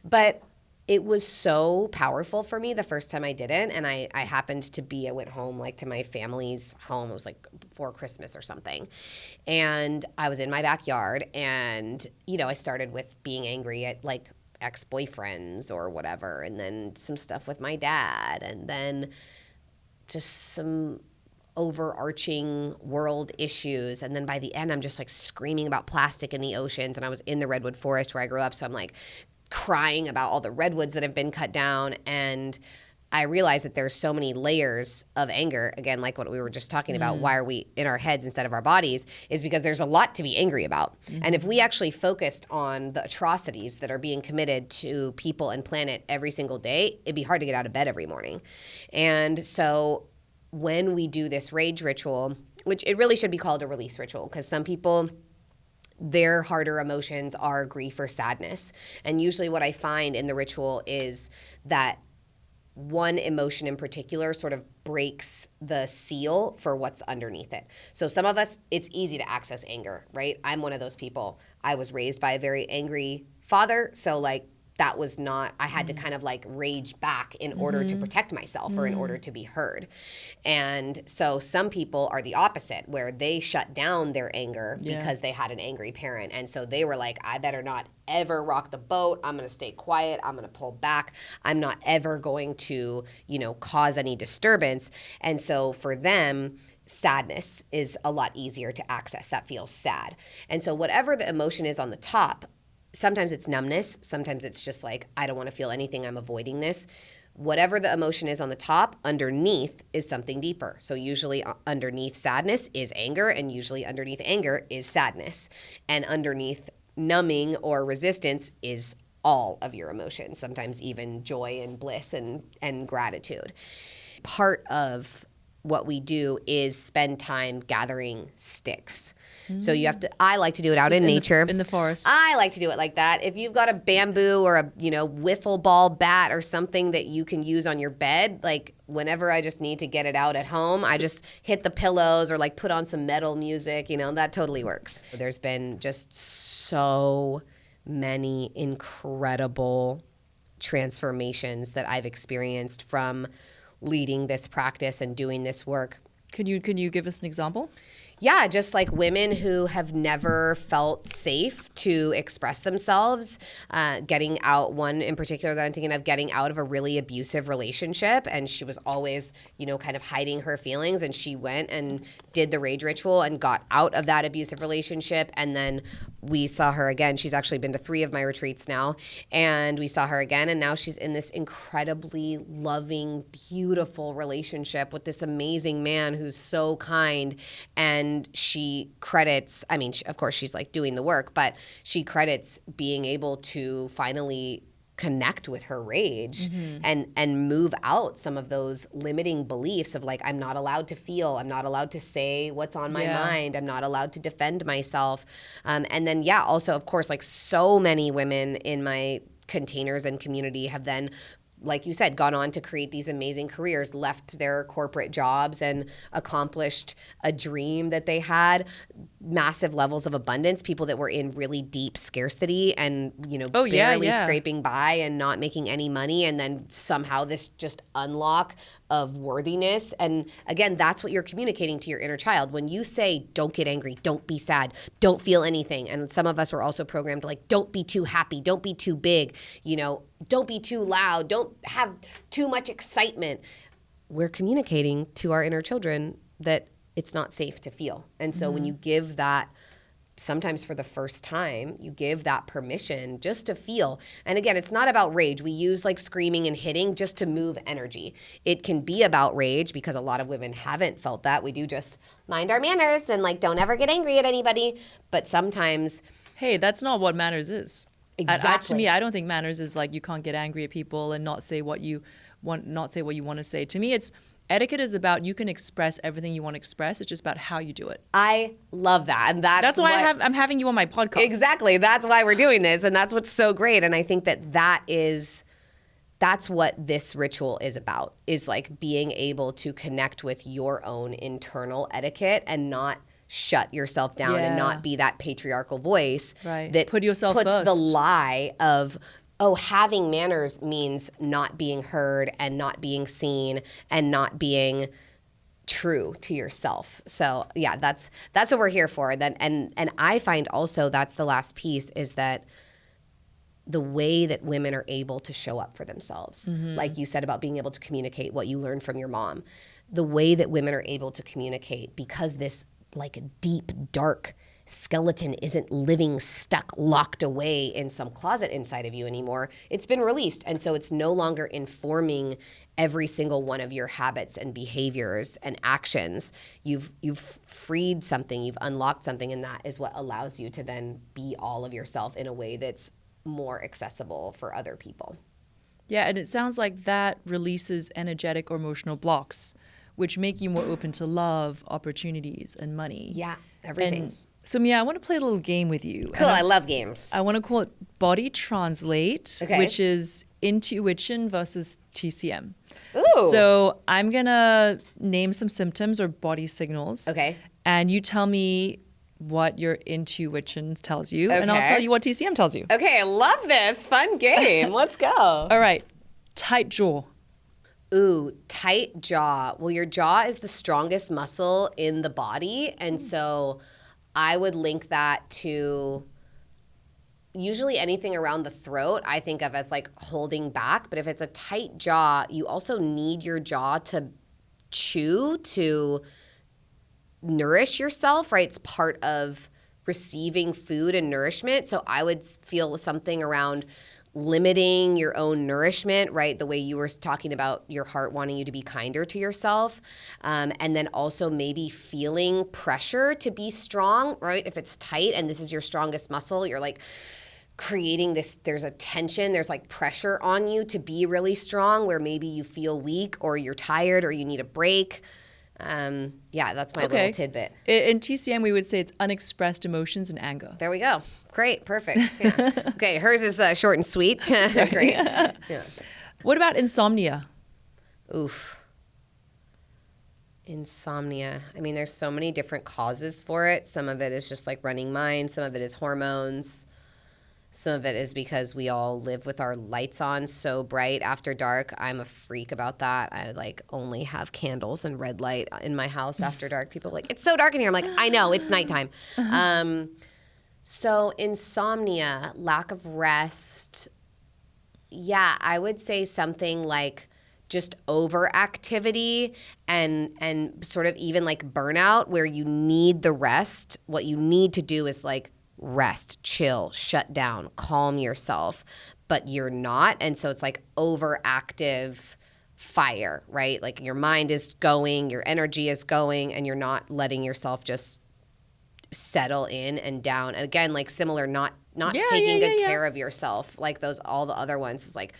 But it was so powerful for me the first time I did it. And I happened to I went home to my family's home. It was before Christmas or something. And I was in my backyard and, I started with being angry at ex-boyfriends or whatever. And then some stuff with my dad. And then just some overarching world issues. And then by the end, I'm just screaming about plastic in the oceans. And I was in the redwood forest where I grew up. So I'm crying about all the redwoods that have been cut down. And I realized that there's so many layers of anger, again, like what we were just talking about, why are we in our heads instead of our bodies, is because there's a lot to be angry about. And if we actually focused on the atrocities that are being committed to people and planet every single day, it'd be hard to get out of bed every morning. And so when we do this rage ritual, which it really should be called a release ritual, because some people, their harder emotions are grief or sadness. And usually what I find in the ritual is that one emotion in particular sort of breaks the seal for what's underneath it. So some of us, it's easy to access anger, right? I'm one of those people. I was raised by a very angry father. So that was not, I had to kind of rage back in order to protect myself or in order to be heard. And so some people are the opposite, where they shut down their anger because they had an angry parent. And so they were like, I better not ever rock the boat. I'm going to stay quiet. I'm going to pull back. I'm not ever going to, cause any disturbance. And so for them, sadness is a lot easier to access. That feels sad. And so whatever the emotion is on the top, sometimes it's numbness. Sometimes it's just like, I don't want to feel anything. I'm avoiding this. Whatever the emotion is on the top, underneath is something deeper. So usually underneath sadness is anger, and usually underneath anger is sadness. And underneath numbing or resistance is all of your emotions, sometimes even joy and bliss and gratitude. Part of what we do is spend time gathering sticks. So you have to, I like to do it out in nature. In the forest. I like to do it like that. If you've got a bamboo or a, wiffle ball bat or something that you can use on your bed, like whenever I just need to get it out at home, I just hit the pillows or like put on some metal music, that totally works. There's been just so many incredible transformations that I've experienced from leading this practice and doing this work. Can you give us an example? Yeah, just like women who have never felt safe to express themselves, getting out, one in particular that I'm thinking of, getting out of a really abusive relationship. And she was always, kind of hiding her feelings. And she went and did the rage ritual and got out of that abusive relationship. And then we saw her again. She's actually been to 3 of my retreats now. And we saw her again. And now she's in this incredibly loving, beautiful relationship with this amazing man who's so kind. And she credits, of course, she's like doing the work, but she credits being able to finally connect with her rage and move out some of those limiting beliefs of like, I'm not allowed to feel, I'm not allowed to say what's on my mind, I'm not allowed to defend myself. And then, also, of course, like so many women in my containers and community have then, like you said, gone on to create these amazing careers, left their corporate jobs and accomplished a dream that they had, massive levels of abundance, people that were in really deep scarcity and, barely scraping by and not making any money. And then somehow this just unlock of worthiness. And again, that's what you're communicating to your inner child. When you say, don't get angry, don't be sad, don't feel anything. And some of us were also programmed to like, don't be too happy, don't be too big, don't be too loud, don't have too much excitement. We're communicating to our inner children that it's not safe to feel. And so when you give that, sometimes for the first time, you give that permission just to feel. And again, it's not about rage. We use like screaming and hitting just to move energy. It can be about rage because a lot of women haven't felt that. We do just mind our manners and like don't ever get angry at anybody. But sometimes, hey, that's not what manners is. Exactly. To me, I don't think manners is like you can't get angry at people and not say what you want to say. To me, it's etiquette is about you can express everything you want to express. It's just about how you do it. I love that. And that's why I'm having you on my podcast. Exactly. That's why we're doing this. And that's what's so great. And I think that's what this ritual is about, is like being able to connect with your own internal etiquette and not shut yourself down and not be that patriarchal voice that puts the lie of, having manners means not being heard and not being seen and not being true to yourself. So yeah, that's what we're here for. Then and I find also that's the last piece, is that the way that women are able to show up for themselves, like you said about being able to communicate what you learned from your mom, the way that women are able to communicate, because this like deep, dark skeleton isn't living stuck, locked away in some closet inside of you anymore. It's been released. And so it's no longer informing every single one of your habits and behaviors and actions. You've freed something, you've unlocked something, and that is what allows you to then be all of yourself in a way that's more accessible for other people. Yeah, and it sounds like that releases energetic or emotional blocks, which make you more open to love, opportunities, and money. Yeah, everything. And so, Mia, I want to play a little game with you. Cool, I love games. I want to call it Body Translate, which is IntuWitchin versus TCM. Ooh. So I'm going to name some symptoms or body signals. Okay. And you tell me what your IntuWitchin tells you, and I'll tell you what TCM tells you. Okay, I love this. Fun game. Let's go. All right. Tight jaw. Ooh, tight jaw. Well, your jaw is the strongest muscle in the body. And so I would link that to usually anything around the throat I think of as like holding back. But if it's a tight jaw, you also need your jaw to chew, to nourish yourself, right? It's part of receiving food and nourishment. So I would feel something around limiting your own nourishment, right? The way you were talking about your heart wanting you to be kinder to yourself. And then also maybe feeling pressure to be strong, right? If it's tight and this is your strongest muscle, you're like creating this, there's a tension, there's like pressure on you to be really strong where maybe you feel weak or you're tired or you need a break. Yeah, that's my little tidbit. In TCM, we would say it's unexpressed emotions and anger. There we go. Great. Perfect. Yeah. Okay. Hers is short and sweet. Great. Yeah. What about insomnia? Oof. Insomnia. I mean, there's so many different causes for it. Some of it is just like running mind. Some of it is hormones. Some of it is because we all live with our lights on so bright after dark. I'm a freak about that. I like only have candles and red light in my house after dark. People are like, it's so dark in here. I'm like, I know, it's nighttime. So insomnia, lack of rest. Yeah, I would say something like just overactivity and sort of even like burnout where you need the rest. What you need to do is like rest, chill, shut down, calm yourself, but you're not. And so it's like overactive fire, right? Like your mind is going, your energy is going, and you're not letting yourself just settle in and down. And again, like similar, not taking good care of yourself, like all the other ones is like,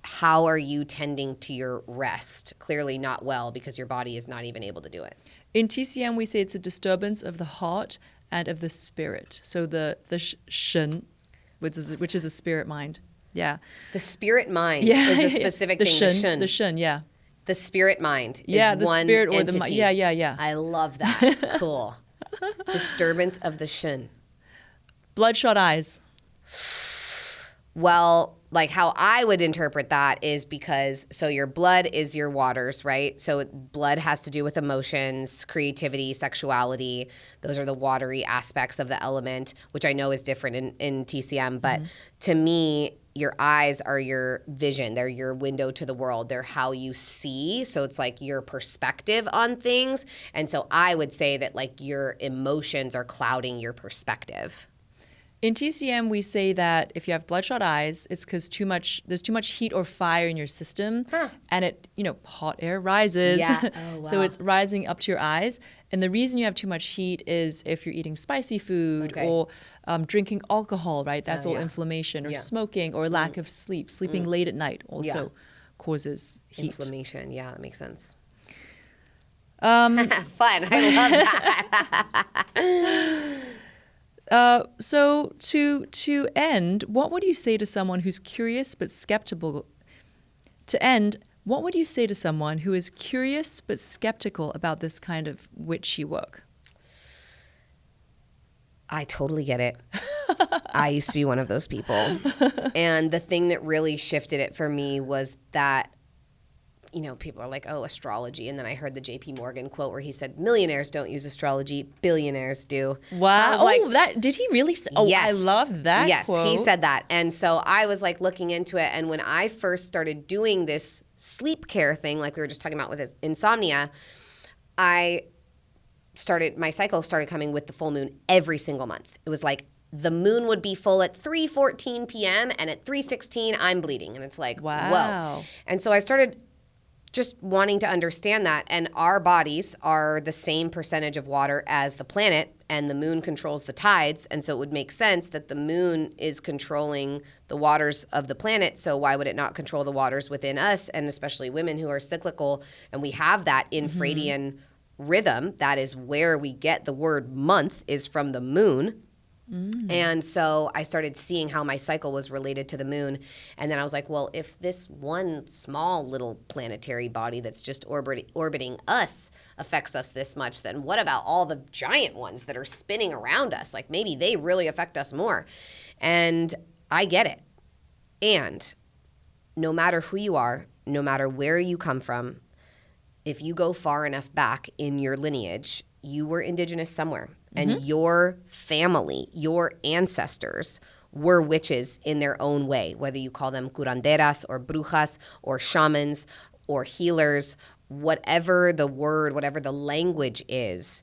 how are you tending to your rest? Clearly not well because your body is not even able to do it. In TCM, we say it's a disturbance of the heart and of the spirit. So the shen, which is the spirit mind. Yeah. The spirit mind is a specific thing. The shen, yeah. The spirit mind is the one spirit or entity. Yeah. I love that. Cool. Disturbance of the shen. Bloodshot eyes. Well, like how I would interpret that is because, so your blood is your waters, right? So blood has to do with emotions, creativity, sexuality. Those are the watery aspects of the element, which I know is different in TCM. But to me, your eyes are your vision. They're your window to the world. They're how you see. So it's like your perspective on things. And so I would say that like your emotions are clouding your perspective. In TCM, we say that if you have bloodshot eyes, it's because there's too much heat or fire in your system, and it, hot air rises. Yeah. Oh, wow. So it's rising up to your eyes. And the reason you have too much heat is if you're eating spicy food or drinking alcohol, right? That's all inflammation, or smoking, or lack of sleep. Sleeping late at night also causes heat. Inflammation. Yeah, that makes sense. Fun. I love that. So to end, what would you say to someone who's curious but skeptical? To end, what would you say to someone who is curious but skeptical about this kind of witchy work? I totally get it. I used to be one of those people. And the thing that really shifted it for me was that, people are like, oh, astrology. And then I heard the JP Morgan quote where he said, millionaires don't use astrology, billionaires do. Wow. Did he really say? Oh, yes. I love that quote. Yes, he said that. And so I was like looking into it. And when I first started doing this sleep care thing, like we were just talking about with insomnia, my cycle started coming with the full moon every single month. It was like the moon would be full at 3:14 p.m. and at 3:16 I'm bleeding. And it's like, whoa. And so I started just wanting to understand that. And our bodies are the same percentage of water as the planet, and the moon controls the tides. And so it would make sense that the moon is controlling the waters of the planet. So why would it not control the waters within us, and especially women who are cyclical? And we have that infradian rhythm. That is where we get the word month, is from the moon. And so I started seeing how my cycle was related to the moon. And then I was like, well, if this one small little planetary body that's just orbiting us affects us this much, then what about all the giant ones that are spinning around us? Like maybe they really affect us more. And I get it. And no matter who you are, no matter where you come from, if you go far enough back in your lineage, you were indigenous somewhere. And your family, your ancestors were witches in their own way, whether you call them curanderas or brujas or shamans or healers, whatever the word, whatever the language is.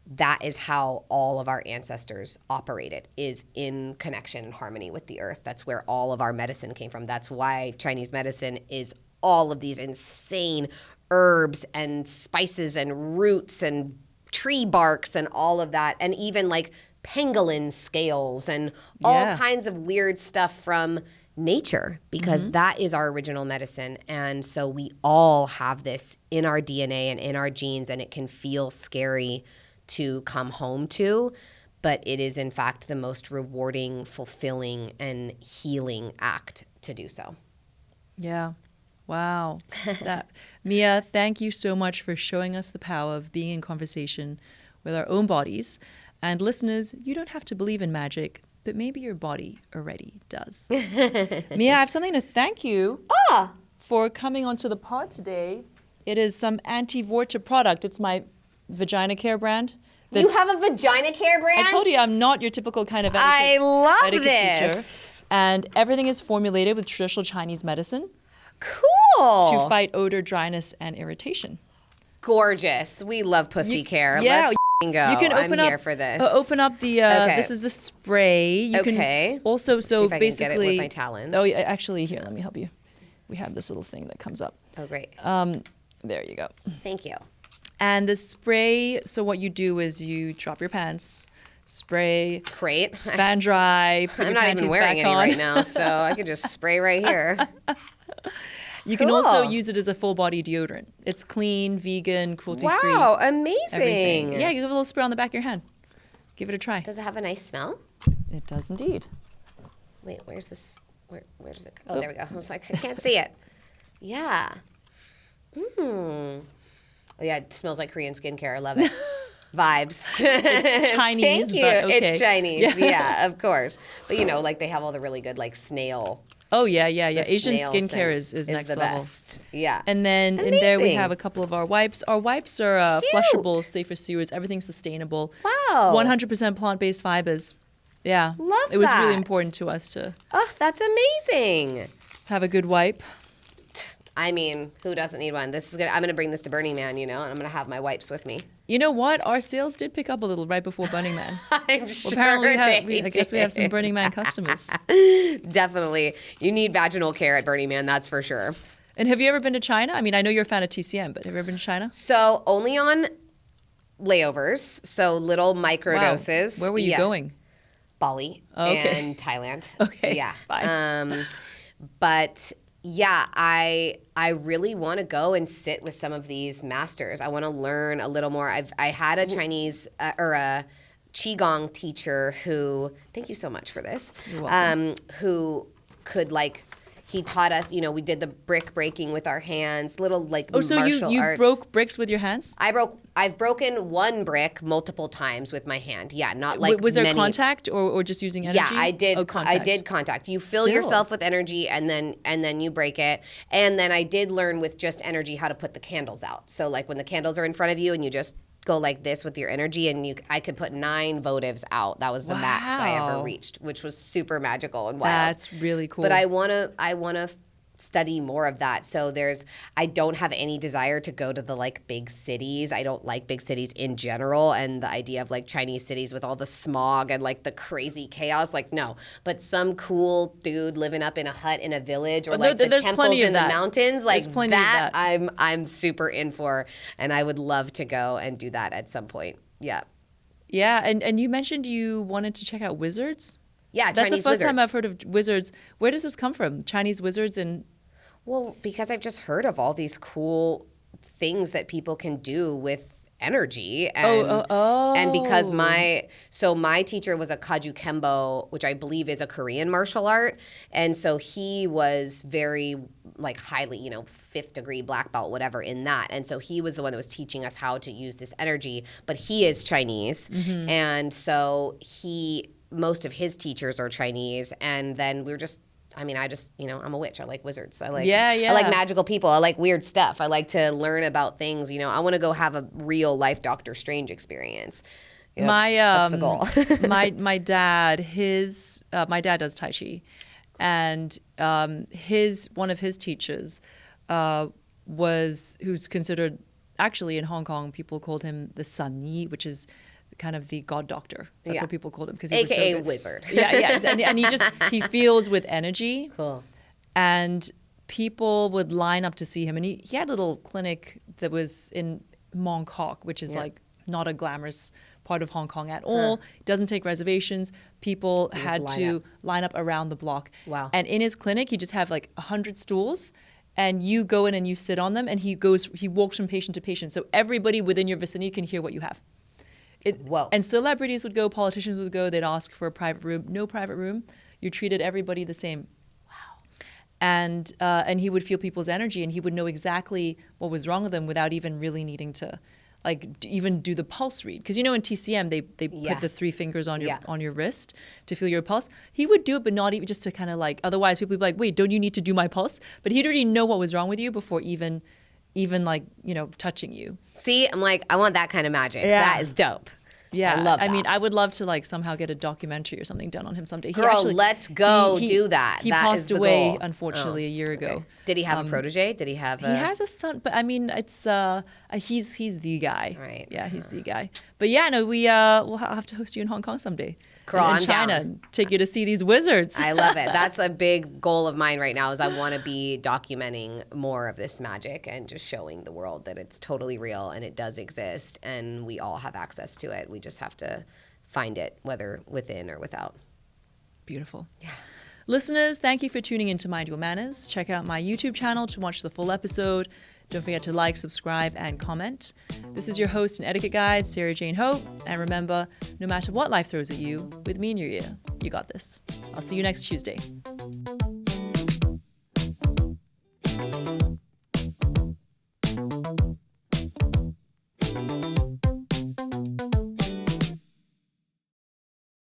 that is how all of our ancestors operated, is in connection and harmony with the earth. That's where all of our medicine came from. That's why Chinese medicine is all of these insane herbs and spices and roots and tree barks and all of that. And even like pangolin scales and all kinds of weird stuff from nature, because that is our original medicine. And so we all have this in our DNA and in our genes, and it can feel scary to come home to, but it is in fact the most rewarding, fulfilling, and healing act to do so. Yeah. Wow. Mia, thank you so much for showing us the power of being in conversation with our own bodies. And listeners, you don't have to believe in magic, but maybe your body already does. Mia, I have something to thank you for coming onto the pod today. It is some anti-vorta product. It's my vagina care brand. You have a vagina care brand? I told you I'm not your typical kind of I love this. Teacher. And everything is formulated with traditional Chinese medicine. Cool. To fight odor, dryness, and irritation. Gorgeous. We love pussy care. Yeah. Let's go. You can I'm here for this. Open up the, this is the spray. You can also, see if I basically. can get it with my talons. Oh, yeah, actually, here, let me help you. We have this little thing that comes up. Oh, great. There you go. Thank you. And the spray, so what you do is you drop your pants, spray, great, fan dry, put I'm your not even wearing any right now, so I could just spray right here. You can also use it as a full body deodorant. It's clean, vegan, cruelty-free. Wow, amazing. Everything. Yeah, you give a little spray on the back of your hand. Give it a try. Does it have a nice smell? It does indeed. Wait, where's this? Where does it go? Oh, there we go. I was like, I can't see it. Yeah. Oh, yeah, it smells like Korean skincare. I love it. Vibes. It's Chinese. Thank you. But okay. It's Chinese. Yeah, of course. But you know, like they have all the really good like snail. Oh, yeah. Asian skincare is next the level. Best. Yeah. And then in there we have a couple of our wipes. Our wipes are flushable, safe for sewers. Everything's sustainable. Wow. 100% plant-based fibers. Yeah. Love It was really important to us to that's amazing. have a good wipe. I mean, who doesn't need one? I'm gonna bring this to Burning Man, and I'm gonna have my wipes with me. You know what? Our sales did pick up a little right before Burning Man. I'm sure apparently I guess we have some Burning Man customers. Definitely. You need vaginal care at Burning Man, that's for sure. And have you ever been to China? I mean, I know you're a fan of TCM, but have you ever been to China? So only on layovers, so little micro doses. Where were you going? Bali and Thailand. Okay. Yeah. Fine. But yeah, I really want to go and sit with some of these masters. I want to learn a little more. I had a Chinese or a Qigong teacher who, thank you so much for this, You're welcome. Who could he taught us, we did the brick breaking with our hands, little so martial you arts. broke bricks with your hands? I've broken one brick multiple times with my hand. Yeah, not like was there many. Contact or just using energy? Yeah, I did. Oh, contact. I did contact. You fill yourself with energy, and then you break it. And then I did learn with just energy how to put the candles out. So like when the candles are in front of you, and you just go like this with your energy, and I could put 9 votives out. That was the max I ever reached, which was super magical and wild. That's really cool. But I wanna study more of that. So I don't have any desire to go to the big cities. I don't like big cities in general, and the idea of Chinese cities with all the smog and the crazy chaos, no. But some cool dude living up in a hut in a village, or the temples in the mountains, that I'm super in for, and I would love to go and do that at some point. Yeah. Yeah, and you mentioned you wanted to check out wizards? Yeah, that's Chinese the first time wizards. I've heard of wizards. Where does this come from? Chinese wizards and... Well, because I've just heard of all these cool things that people can do with energy, and and because my teacher was a Kaju Kembo, which I believe is a Korean martial art, and so he was very highly 5th degree black belt, whatever, in that, and so he was the one that was teaching us how to use this energy, but he is Chinese, and so most of his teachers are Chinese, and then we were just, I'm a witch. I like wizards. I like magical people. I like weird stuff. I like to learn about things. I want to go have a real life Doctor Strange experience. That's the goal. my dad does Tai Chi, and one of his teachers who's considered, actually in Hong Kong, people called him the Sun Yi, which is kind of the god doctor. That's Yeah. what people called him because he was so AKA good. wizard. Yeah. And he feels with energy. Cool. And people would line up to see him. And he had a little clinic that was in Mong Kok, which is like not a glamorous part of Hong Kong at all. Doesn't take reservations. People had to line up around the block. Wow. And in his clinic, he just have like 100 stools, and you go in and you sit on them, and he walks from patient to patient. So everybody within your vicinity can hear what you have. Whoa. And celebrities would go, politicians would go, they'd ask for a private room. No private room. You treated everybody the same. And he would feel people's energy, and he would know exactly what was wrong with them without even really needing to, like, even do the pulse read. Because in TCM they put the 3 fingers on your wrist to feel your pulse. He would do it, but not even just to kind of like. Otherwise, people would be like, "Wait, don't you need to do my pulse?" But he'd already know what was wrong with you before even like touching you. See, I'm like, I want that kind of magic. Yeah. That is dope. Yeah, I love that. I mean, I would love to like somehow get a documentary or something done on him someday. Girl, let's go do that. He That passed is the away, goal. unfortunately, a year ago. Okay. Did he have a protege? Did he have a... He has a son, but I mean, it's he's the guy. Right. Yeah, he's the guy. But yeah, no, we'll have to host you in Hong Kong someday. Girl, in I'm China, down. and take you to see these wizards. I love it. That's a big goal of mine right now is I want to be documenting more of this magic and just showing the world that it's totally real and it does exist and we all have access to it. We just have to find it, whether within or without. Beautiful. Yeah. Listeners, thank you for tuning in to Mind Your Manners. Check out my YouTube channel to watch the full episode. Don't forget to like, subscribe, and comment. This is your host and etiquette guide, Sara Jane Ho. And remember, no matter what life throws at you, with me in your ear, you got this. I'll see you next Tuesday.